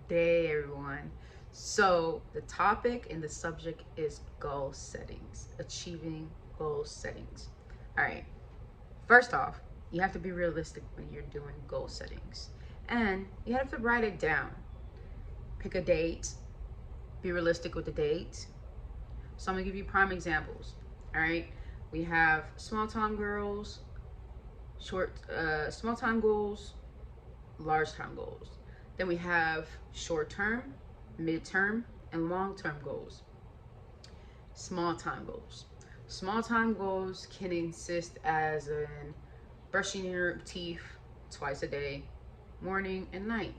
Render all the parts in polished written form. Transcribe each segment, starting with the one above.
day, everyone. So, the topic and the subject is goal settings, achieving goal settings. All right, first off, you have to be realistic when you're doing goal settings, and you have to write it down. Pick a date, be realistic with the date. So, I'm gonna give you prime examples. All right, we have small time goals, small time goals, large time goals. Then we have short term, mid term, and long term goals. Small time goals. Small time goals can exist as in brushing your teeth twice a day, morning and night.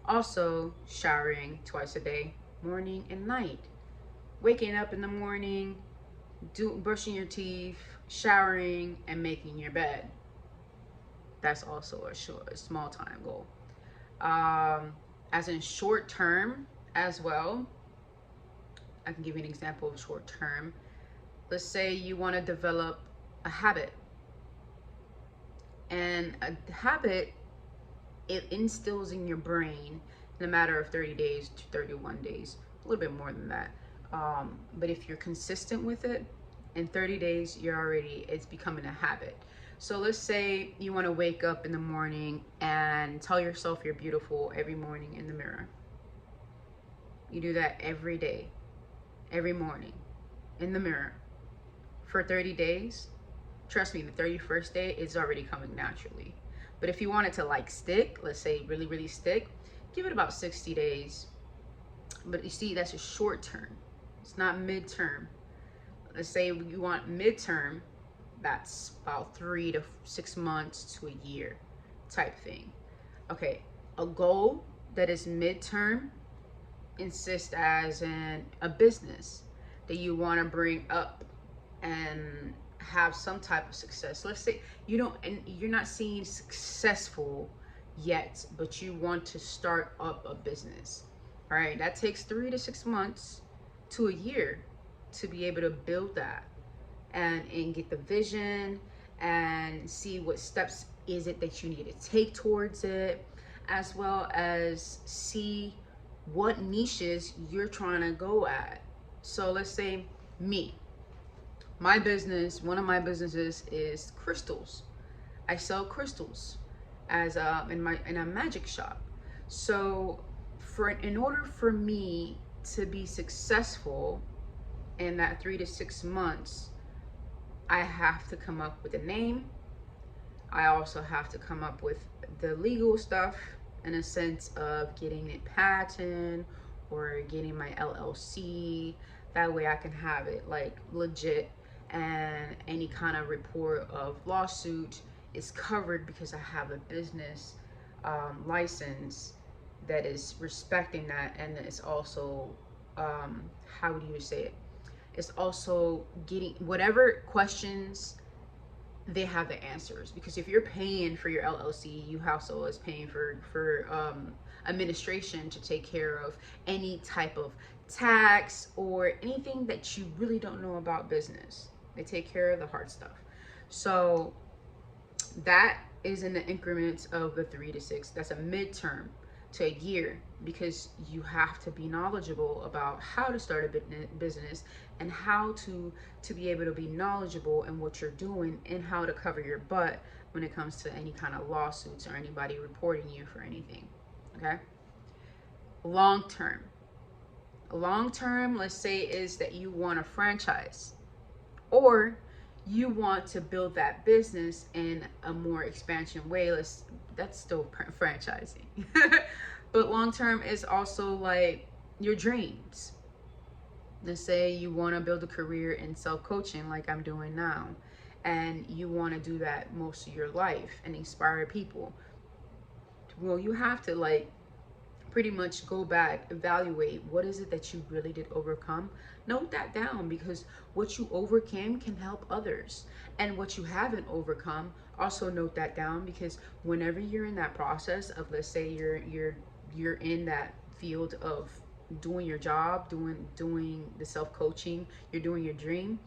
Also, showering twice a day, morning and night. Waking up in the morning, brushing your teeth, showering, and making your bed. That's also a small time goal. Um, as in short term as well, I can give you an example of short term. Let's say you want to develop a habit, and a habit, it instills in your brain in a matter of 30 days to 31 days, a little bit more than that. But if you're consistent with it, in 30 days, it's becoming a habit. So let's say you want to wake up in the morning and tell yourself you're beautiful every morning in the mirror. You do that every day, every morning in the mirror for 30 days. Trust me, the 31st day is already coming naturally. But if you want it to like stick, let's say really, really stick, give it about 60 days. But you see, that's a short term. It's not midterm. Let's say you want midterm, that's about 3 to 6 months to a year type thing. Okay, a goal that is midterm insists as in a business that you want to bring up and have some type of success. Let's say you're not seeing successful yet, but you want to start up a business. All right, that takes 3 to 6 months to a year to be able to build that and get the vision and see what steps is it that you need to take towards it, as well as see what niches you're trying to go at. So let's say me, my business, one of my businesses is crystals. I sell crystals as in a magic shop. So for in order for me to be successful in that 3 to 6 months, I have to come up with a name. I also have to come up with the legal stuff in a sense of getting it patent or getting my LLC. That way I can have it like legit, and any kind of report of lawsuit is covered because I have a business license that is respecting that, and it's also how do you say it? It's also getting whatever questions they have the answers, because if you're paying for your LLC, you also is paying for administration to take care of any type of tax or anything that you really don't know about business. They take care of the hard stuff. So that is in the increments of the 3 to 6. That's a midterm to a year, because you have to be knowledgeable about how to start a business and how to be able to be knowledgeable in what you're doing and how to cover your butt when it comes to any kind of lawsuits or anybody reporting you for anything. Okay. Long term, let's say, is that you want a franchise, or you want to build that business in a more expansion way. That's still franchising. But long term is also like your dreams. Let's say you want to build a career in self coaching like I'm doing now, and you want to do that most of your life and inspire people. Well, you have to like pretty much go back, evaluate what is it that you really did overcome. Note that down, because what you overcame can help others. And what you haven't overcome, also note that down, because whenever you're in that process of, let's say you're in that field of doing your job, doing the self-coaching, you're doing your dream,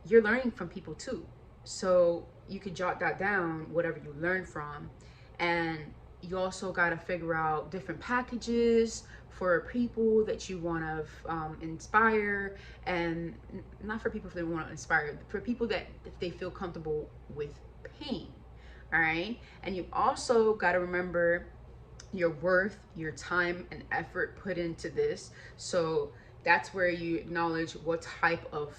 you're learning from people too. So you could jot that down, whatever you learn from, and You also got to figure out different packages for people that you want to inspire, and not for people that want to inspire, for people that if they feel comfortable with pain. All right. And you also got to remember your worth, your time and effort put into this. So that's where you acknowledge what type of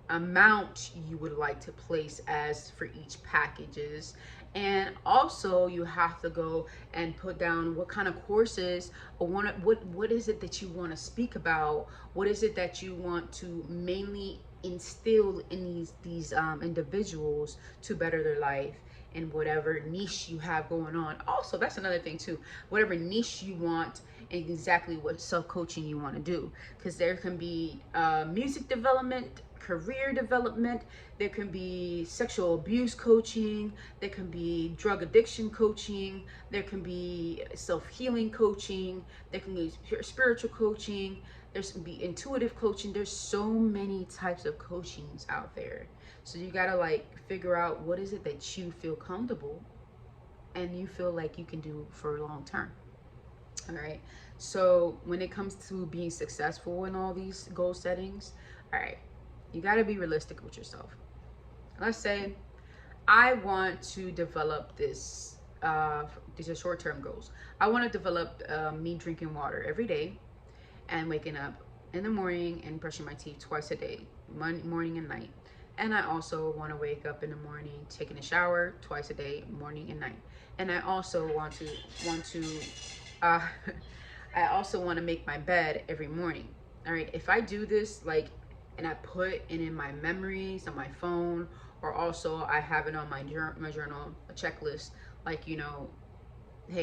amount you would like to place as for each packages. And also you have to go and put down what kind of courses or what is it that you want to speak about, what is it that you want to mainly instill in these individuals to better their life in whatever niche you have going on. Also, that's another thing too, whatever niche you want and exactly what self-coaching you want to do, because there can be music development, career development, there can be sexual abuse coaching, there can be drug addiction coaching, there can be self-healing coaching, there can be spiritual coaching, there's can be intuitive coaching. There's so many types of coachings out there. So you gotta like figure out what is it that you feel comfortable and you feel like you can do for long term. All right. So when it comes to being successful in all these goal settings, all right, you got to be realistic with yourself. Let's say I want to develop this. These are short-term goals. I want to develop me drinking water every day and waking up in the morning and brushing my teeth twice a day, morning and night. And I also want to wake up in the morning, taking a shower twice a day, morning and night. And I also want to uh, I also want to make my bed every morning. All right. If I do this, like, and I put it in my memories on my phone, or also I have it on my journal, a checklist, like, hey,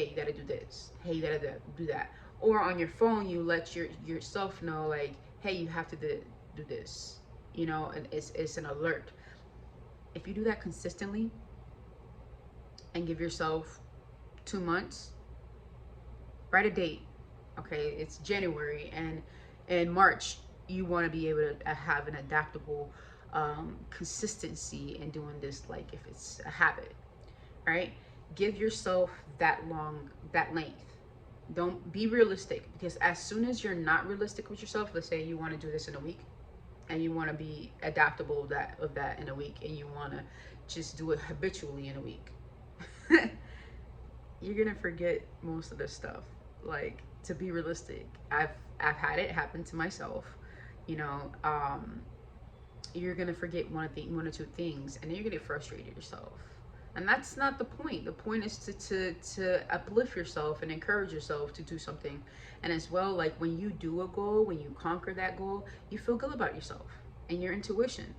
you got to do this. Hey, you got to do that. Or on your phone, you let yourself know, like, hey, you have to do this. And it's an alert. If you do that consistently and give yourself 2 months, write a date. Okay, it's January, and in March you want to be able to have an adaptable consistency in doing this, like if it's a habit, right? Give yourself that length. Don't be realistic, because as soon as you're not realistic with yourself, let's say you want to do this in a week and you want to be adaptable of that in a week, and you want to just do it habitually in a week, you're gonna forget most of this stuff. Like, to be realistic, I've had it happen to myself. you know um you're gonna forget one or two things, and then you're gonna get frustrated yourself. And that's not the point. The point is to uplift yourself and encourage yourself to do something. And as well, like when you do a goal, when you conquer that goal, you feel good about yourself and your intuition.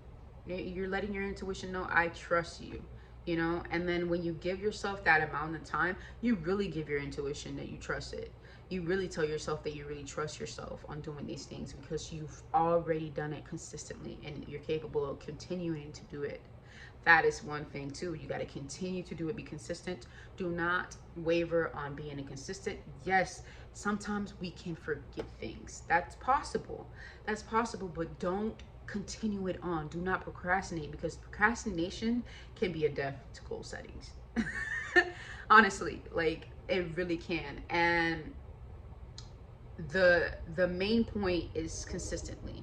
You're letting your intuition know, I trust you. And then when you give yourself that amount of time, you really give your intuition that you trust it. You really tell yourself that you really trust yourself on doing these things, because you've already done it consistently and you're capable of continuing to do it. That is one thing too. You got to continue to do it. Be consistent. Do not waver on being inconsistent. Yes, sometimes we can forget things. That's possible, but don't continue it on. Do not procrastinate, because procrastination can be a death to goal settings. Honestly, like it really can. And the main point is consistency,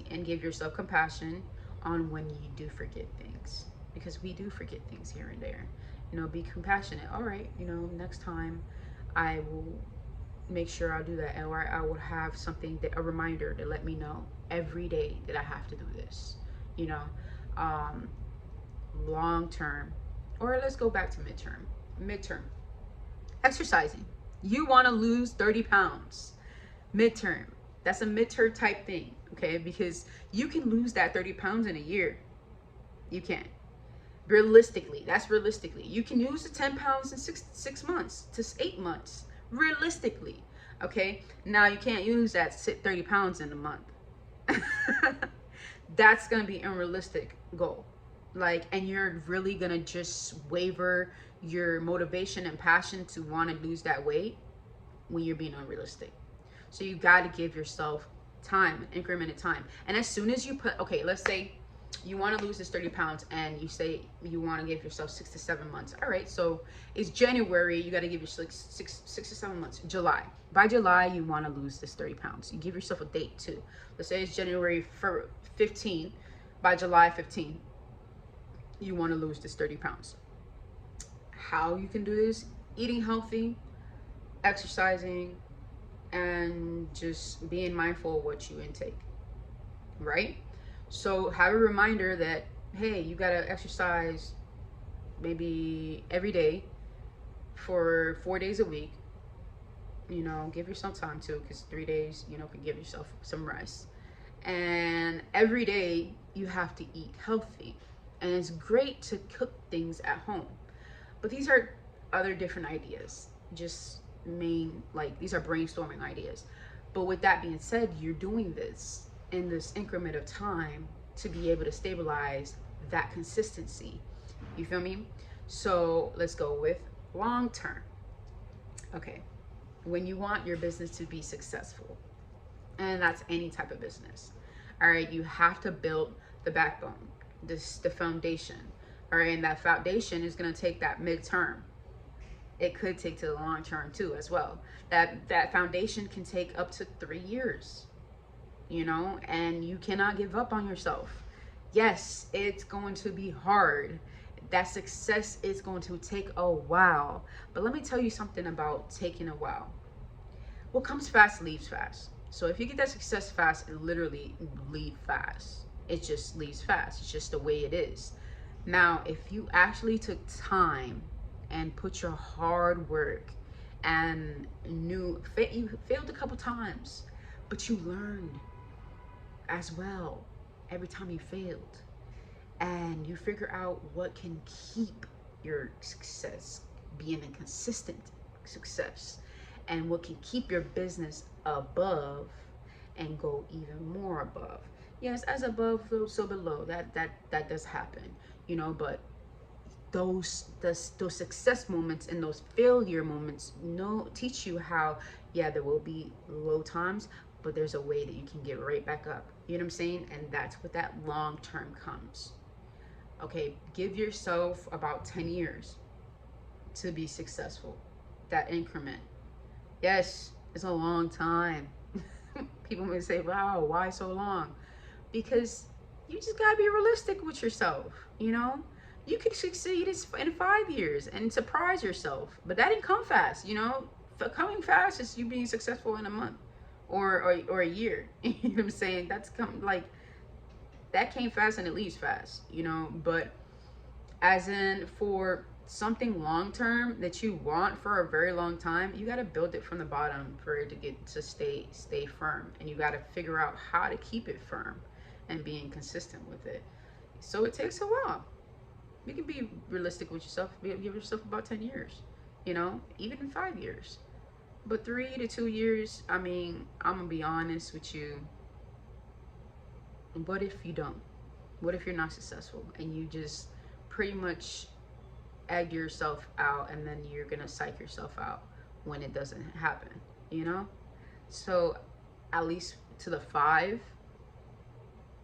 and give yourself compassion on when you do forget things, because we do forget things here and there. Be compassionate. All right, next time I will make sure I'll do that, or I will have something, that a reminder to let me know every day that I have to do this. you know um Long term, or let's go back to midterm exercising. You want to lose 30 pounds midterm. That's a midterm type thing, okay? Because you can lose that 30 pounds in a year. You can. Realistically, that's realistically. You can lose the 10 pounds in 6 months to 8 months. Realistically, okay? Now, you can't use that 30 pounds in a month. That's going to be unrealistic goal. And you're really going to just waver your motivation and passion to want to lose that weight when you're being unrealistic. So you got to give yourself time, incremented time. And as soon as you okay, let's say you want to lose this 30 pounds, and you say you want to give yourself 6 to 7 months. All right, so it's January, you got to give yourself 6 to 7 months. July, by July you want to lose this 30 pounds. You give yourself a date too. Let's say it's January 15. By July 15, you want to lose this 30 pounds. How you can do this: eating healthy, exercising, and just being mindful of what you intake, right? So have a reminder that, hey, you gotta exercise maybe every day for 4 days a week. You know, give yourself time to, because 3 days, you know, can give yourself some rest. And every day you have to eat healthy. And it's great to cook things at home. But these are other different ideas. Just like these are brainstorming ideas. But with that being said, you're doing this in this increment of time to be able to stabilize that consistency. You feel me? So let's go with long term. Okay. When you want your business to be successful, and that's any type of business, all right, you have to build the backbone, the foundation. All right, and that foundation is going to take that midterm. It could take to the long term too as well. That foundation can take up to 3 years, you know, and you cannot give up on yourself. Yes, it's going to be hard. That success is going to take a while. But let me tell you something about taking a while. What comes fast leaves fast. So if you get that success fast, it literally leaves fast. It just leaves fast. It's just the way it is. Now, if you actually took time and put your hard work, and you failed a couple times, but you learned as well every time you failed, and you figure out what can keep your success being a consistent success, and what can keep your business above and go even more above. Yes, as above so below, that does happen, you know. But those success moments and those failure moments teach you how, yeah, there will be low times, but there's a way that you can get right back up. You know what I'm saying? And that's what that long term comes. Okay, give yourself about 10 years to be successful. That increment. Yes, it's a long time. People may say, wow, why so long? Because you just gotta be realistic with yourself, you know? You could succeed in 5 years and surprise yourself, but that didn't come fast, you know? Coming fast is you being successful in a month or a year. You know what I'm saying? That's come like that came fast and it leaves fast, you know? But as in for something long term that you want for a very long time, you got to build it from the bottom for it to get to stay firm, and you got to figure out how to keep it firm and being consistent with it. So it takes a while. You can be realistic with yourself. Give yourself about 10 years, you know, even in 5 years. But 3 to 2 years, I mean, I'm gonna be honest with you. What if you don't? What if you're not successful and you just pretty much egg yourself out, and then you're gonna psych yourself out when it doesn't happen, you know? So at least to the 5,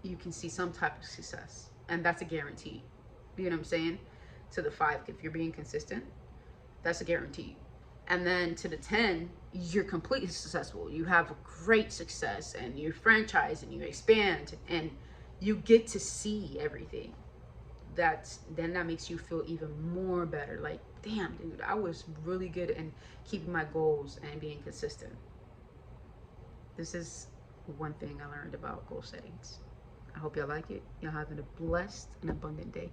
you can see some type of success, and that's a guarantee. You know what I'm saying? To the 5, if you're being consistent, that's a guarantee. And then to the 10, you're completely successful. You have a great success, and you franchise and you expand, and you get to see everything. That makes you feel even more better. Like, damn, dude, I was really good in keeping my goals and being consistent. This is one thing I learned about goal settings. I hope y'all like it. Y'all having a blessed and abundant day.